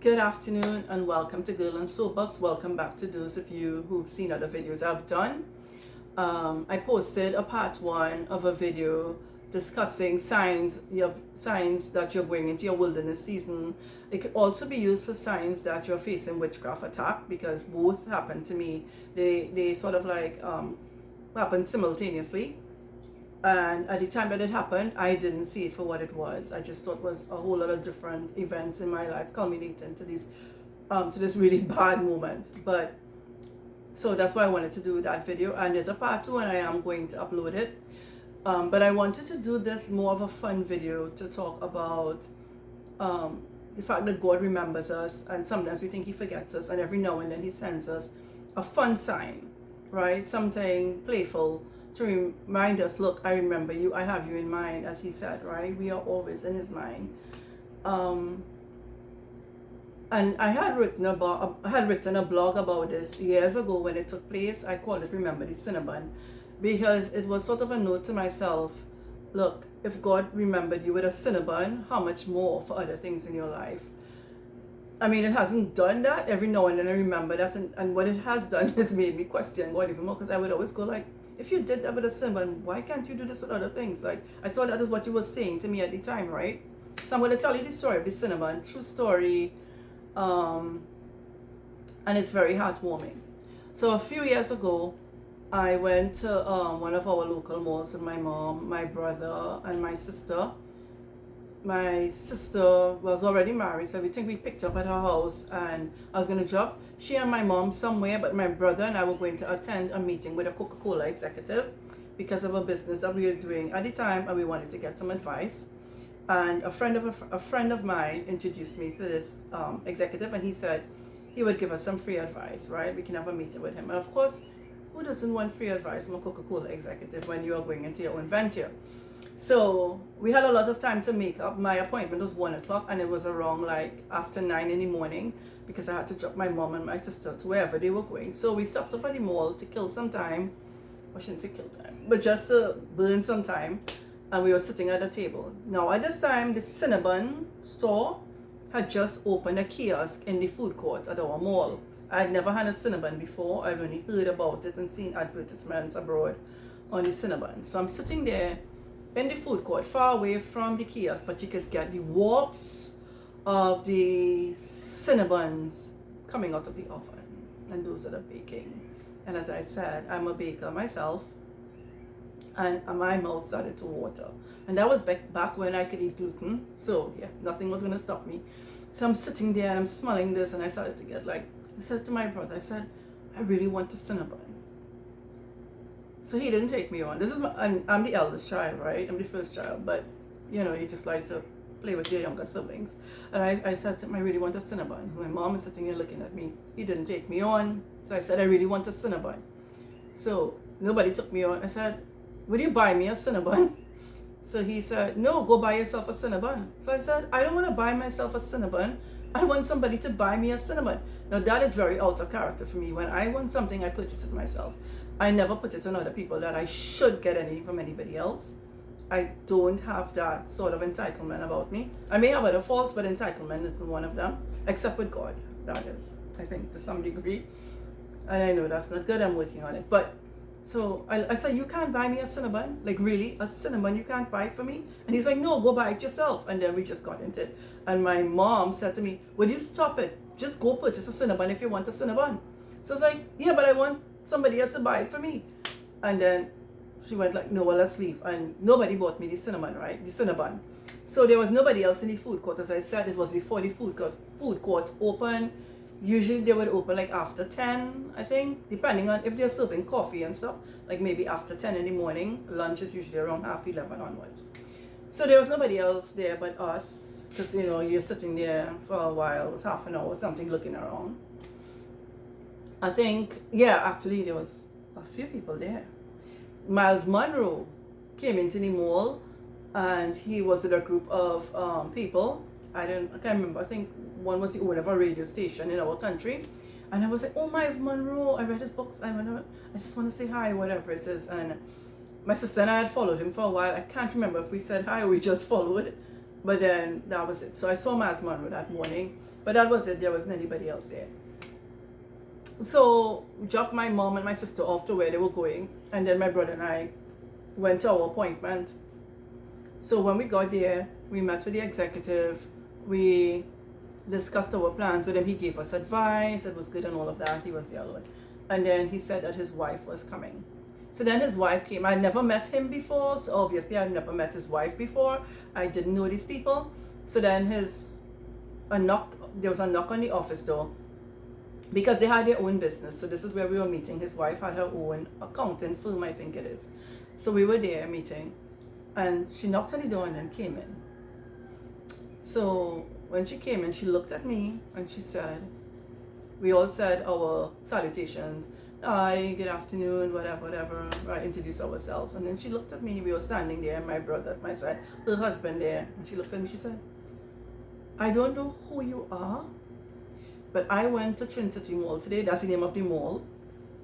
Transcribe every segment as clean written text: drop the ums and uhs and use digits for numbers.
Good afternoon and welcome to Girl and Soapbox. Welcome back to those of you who've seen other videos I've done. I posted a part 1 of a video discussing signs that you're going into your wilderness season. It could also be used for signs that you're facing witchcraft attack, because both happened to me. They sort of like happened simultaneously. And at the time that it happened, I didn't see it for what it was. I just thought it was a whole lot of different events in my life culminating to this really bad moment. But so that's why I wanted to do that video. And there's a part 2, and I am going to upload it. But I wanted to do this more of a fun video to talk about the fact that God remembers us, and sometimes we think He forgets us, and every now and then He sends us a fun sign, right? Something playful, to remind us, look, I remember you, I have you in mind, as He said, right? We are always in His mind. And I had written a blog about this years ago when it took place. I called it Remember the Cinnabon, because it was sort of a note to myself. Look, if God remembered you with a Cinnabon, how much more for other things in your life? I mean, it hasn't done that. Every now and then I remember that, and what it has done is made me question God even more, because I would always go like, if you did that with a Cinnabon, why can't you do this with other things? Like, I thought that is what you were saying to me at the time, right? So I'm going to tell you the story of the Cinnabon, true story, and it's very heartwarming. So a few years ago, I went to one of our local malls with my mom, my brother, and my sister. My sister was already married, so everything we picked up at her house, and I was going to drop she and my mom somewhere, but my brother and I were going to attend a meeting with a Coca-Cola executive because of a business that we were doing at the time, and we wanted to get some advice. And a friend of mine introduced me to this executive, and he said he would give us some free advice, right? We can have a meeting with him. And of course, who doesn't want free advice from a Coca-Cola executive when you are going into your own venture? So we had a lot of time to make up. My appointment was 1 o'clock, and it was around like after 9 in the morning, because I had to drop my mom and my sister to wherever they were going. So we stopped off at the mall to kill some time. I shouldn't say kill time, but just to burn some time. And we were sitting at a table. Now at this time, the Cinnabon store had just opened a kiosk in the food court at our mall. I had never had a Cinnabon before. I'd only heard about it and seen advertisements abroad on the Cinnabon. So I'm sitting there in the food court, far away from the kiosk, but you could get the wafts of the Cinnabons coming out of the oven, and those are the baking. And as I said, I'm a baker myself, and my mouth started to water. And that was back when I could eat gluten, so yeah, nothing was going to stop me. So I'm sitting there and I'm smelling this, and I started to get like, I said to my brother, I said, I really want a Cinnabon. So he didn't take me on. I'm the eldest child, right? I'm the first child, but you know, you just like to play with your younger siblings. And I said to him, I really want a Cinnabon. My mom is sitting here looking at me. He didn't take me on. So I said, I really want a Cinnabon. So nobody took me on. I said, will you buy me a Cinnabon? So he said, no, go buy yourself a Cinnabon. So I said, I don't want to buy myself a Cinnabon. I want somebody to buy me a Cinnabon. Now that is very out of character for me. When I want something, I purchase it myself. I never put it on other people that I should get anything from anybody else. I don't have that sort of entitlement about me. I may have other faults, but entitlement is one of them, except with God. That is, I think, to some degree. And I know that's not good. I'm working on it. But so I said, you can't buy me a Cinnabon? Like, really? A Cinnabon you can't buy for me? And he's like, no, go buy it yourself. And then we just got into it. And my mom said to me, will you stop it? Just go purchase a Cinnabon if you want a Cinnabon. So I was like, yeah, but I want somebody else to buy it for me. And then she went like, no, well, let's leave. And nobody bought me the Cinnabon, right? The Cinnabon. So there was nobody else in the food court. As I said, it was before the food court opened. Usually they would open like after 10, I think, depending on if they're serving coffee and stuff, like maybe after 10 in the morning. Lunch is usually around 11:30 onwards. So there was nobody else there but us, because, you know, you're sitting there for a while, it was half an hour or something, looking around. I think, yeah, actually there was a few people there. Miles Monroe came into the mall, and he was with a group of people. I can't remember. I think one was the owner of a radio station in our country. And I was like, oh, Miles Monroe, I read his books. I just want to say hi, whatever it is. And my sister and I had followed him for a while. I can't remember if we said hi or we just followed. But then that was it. So I saw Mads Monroe that morning, but that was it. There wasn't anybody else there. So we dropped my mom and my sister off to where they were going, and then my brother and I went to our appointment. So when we got there, we met with the executive. We discussed our plans with him. He gave us advice. It was good and all of that. He was the other one. And then he said that his wife was coming. So then his wife came. I never met him before, so obviously I never met his wife before. I didn't know these people. So then there was a knock on the office door because they had their own business. So this is where we were meeting. His wife had her own accounting firm, I think it is. So we were there meeting, and she knocked on the door and then came in. So when she came in, she looked at me and she said, we all said our salutations. Hi, good afternoon, whatever, right, introduce ourselves. And then she looked at me, we were standing there, my brother at my side, her husband there, and she looked at me, she said, I don't know who you are, but I went to Trinity Mall today. That's the name of the mall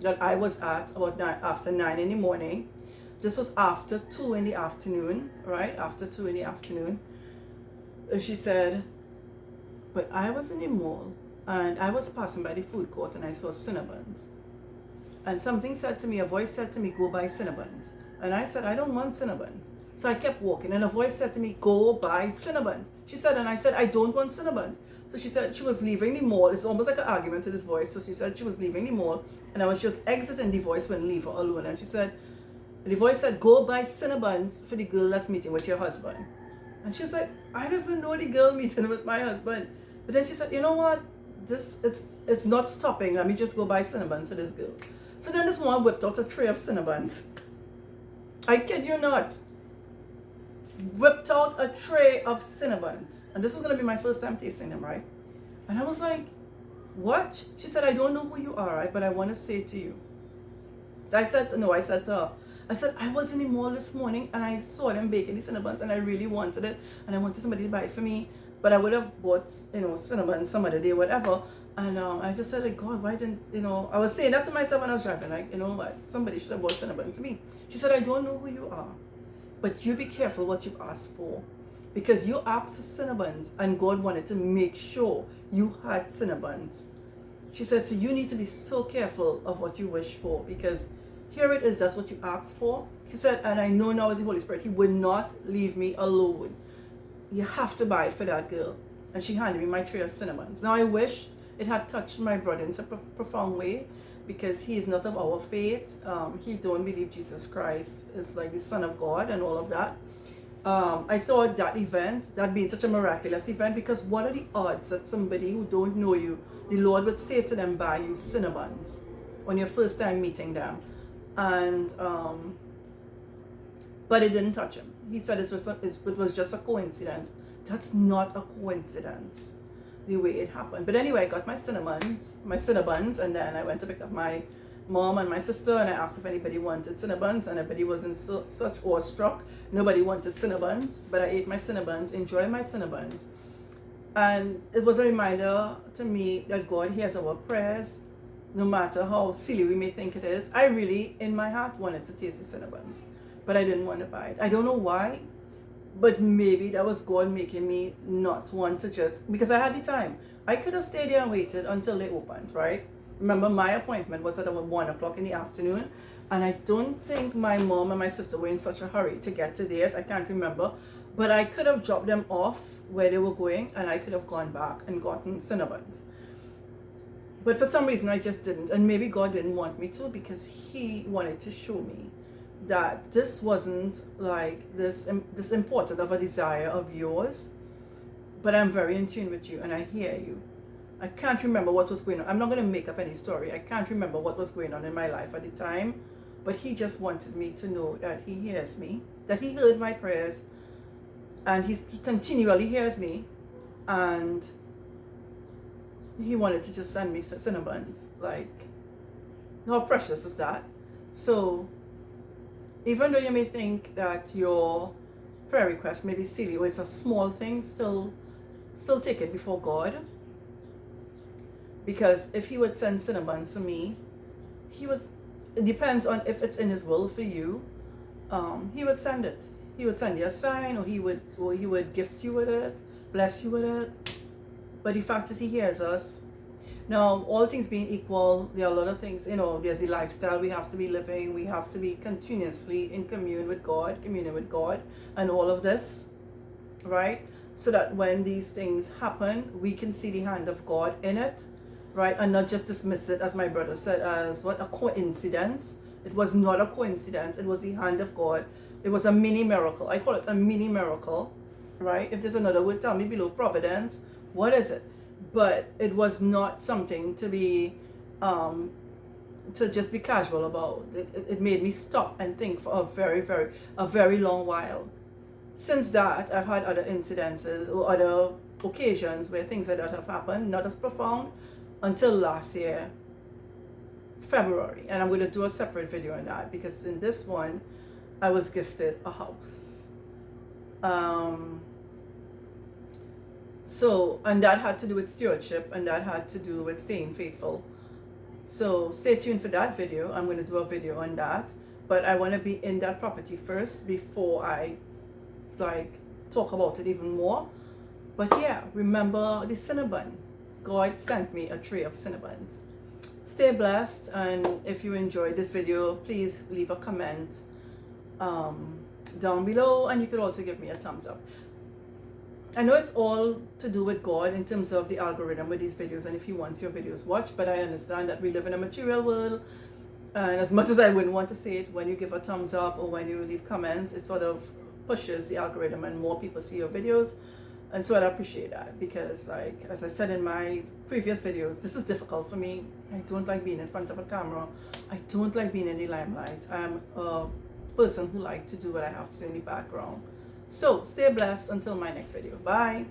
that I was at about after 9 in the morning. This was after 2 in the afternoon, right, after 2 in the afternoon. And she said, but I was in the mall, and I was passing by the food court, and I saw Cinnabons. And something said to me, a voice said to me, go buy Cinnabons. And I said, I don't want Cinnabons. So I kept walking, and a voice said to me, go buy Cinnabons. She said, and I said, I don't want Cinnabons. So she said she was leaving the mall. It's almost like an argument to this voice. So she said she was leaving the mall, and I was just exiting. The voice wouldn't leave her alone. And she said, the voice said, go buy Cinnabons for the girl that's meeting with your husband. And she's like, I don't even know the girl meeting with my husband. But then she said, you know what? It's not stopping. Let me just go buy Cinnabons for this girl. So then this woman whipped out a tray of Cinnabons. I kid you not. Whipped out a tray of Cinnabons. And this was going to be my first time tasting them, right? And I was like, what? She said, I don't know who you are, right? But I want to say to you. So I said to her, I was in the mall this morning and I saw them baking the Cinnabons and I really wanted it. And I wanted somebody to buy it for me. But I would have bought, Cinnabon some other day, whatever. And I just said, like, God, why didn't, I was saying that to myself when I was driving, like, you know what, somebody should have bought Cinnabon to me. She said, I don't know who you are, but you be careful what you ask for. Because you asked for Cinnabons, and God wanted to make sure you had Cinnabons. She said, so you need to be so careful of what you wish for, because here it is, that's what you asked for. She said, and I know now as the Holy Spirit, He will not leave me alone. You have to buy it for that girl. And she handed me my tray of Cinnabons. Now I wish it had touched my brother in such a profound way, because he is not of our faith. He don't believe Jesus Christ is like the Son of God and all of that. I thought that being such a miraculous event, because what are the odds that somebody who don't know you, the Lord would say to them, buy you Cinnabons on your first time meeting them. And but it didn't touch him. He said it was just a coincidence. That's not a coincidence, the way it happened. But anyway, I got my Cinnabons, and then I went to pick up my mom and my sister, and I asked if anybody wanted Cinnabons, and everybody was in such awestruck. Nobody wanted Cinnabons, but I ate my Cinnabons, enjoyed my Cinnabons. And it was a reminder to me that God hears our prayers, no matter how silly we may think it is. I really, in my heart, wanted to taste the Cinnabons, but I didn't want to buy it. I don't know why, but maybe that was God making me not want to just, because I had the time. I could have stayed there and waited until they opened, right? Remember, my appointment was at about 1 o'clock in the afternoon, and I don't think my mom and my sister were in such a hurry to get to theirs. I can't remember, but I could have dropped them off where they were going, and I could have gone back and gotten Cinnabons. But for some reason, I just didn't, and maybe God didn't want me to, because He wanted to show me that this wasn't like this important of a desire of yours, but I'm very in tune with you and I hear you. I can't remember what was going on. I'm not going to make up any story. I can't remember what was going on in my life at the time, but He just wanted me to know that He hears me, that He heard my prayers, and He continually hears me, and He wanted to just send me Cinnabons. Like, how precious is that? So even though you may think that your prayer request may be silly or it's a small thing, still take it before God. Because if He would send Cinnabons to me, it depends on if it's in His will for you, He would send it. He would send you a sign, or he would gift you with it, bless you with it. But the fact is, he hears us. Now, all things being equal, there are a lot of things, there's the lifestyle we have to be living. We have to be continuously in communion with God, and all of this, right? So that when these things happen, we can see the hand of God in it, right? And not just dismiss it, as my brother said, as what, a coincidence. It was not a coincidence. It was the hand of God. It was a mini miracle. I call it a mini miracle, right? If there's another word, tell me below. Providence. What is it? But it was not something to be, to just be casual about. It made me stop and think for a very long while. Since that, I've had other incidences or other occasions where things like that have happened, not as profound, until last year, February. And I'm going to do a separate video on that, because in this one, I was gifted a house. And that had to do with stewardship, and that had to do with staying faithful. So stay tuned for that video. I'm going to do a video on that, but I want to be in that property first before I talk about it even more. But yeah, remember the Cinnabon. God sent me a tray of Cinnabons. Stay blessed, and if you enjoyed this video, please leave a comment down below, and you could also give me a thumbs up. I know it's all to do with God in terms of the algorithm with these videos, and if He wants your videos watched, but I understand that we live in a material world, and as much as I wouldn't want to say it, when you give a thumbs up or when you leave comments, it sort of pushes the algorithm and more people see your videos. And so I appreciate that, because as I said in my previous videos, this is difficult for me. I don't like being in front of a camera. I don't like being in the limelight. I'm a person who likes to do what I have to do in the background. So stay blessed until my next video. Bye.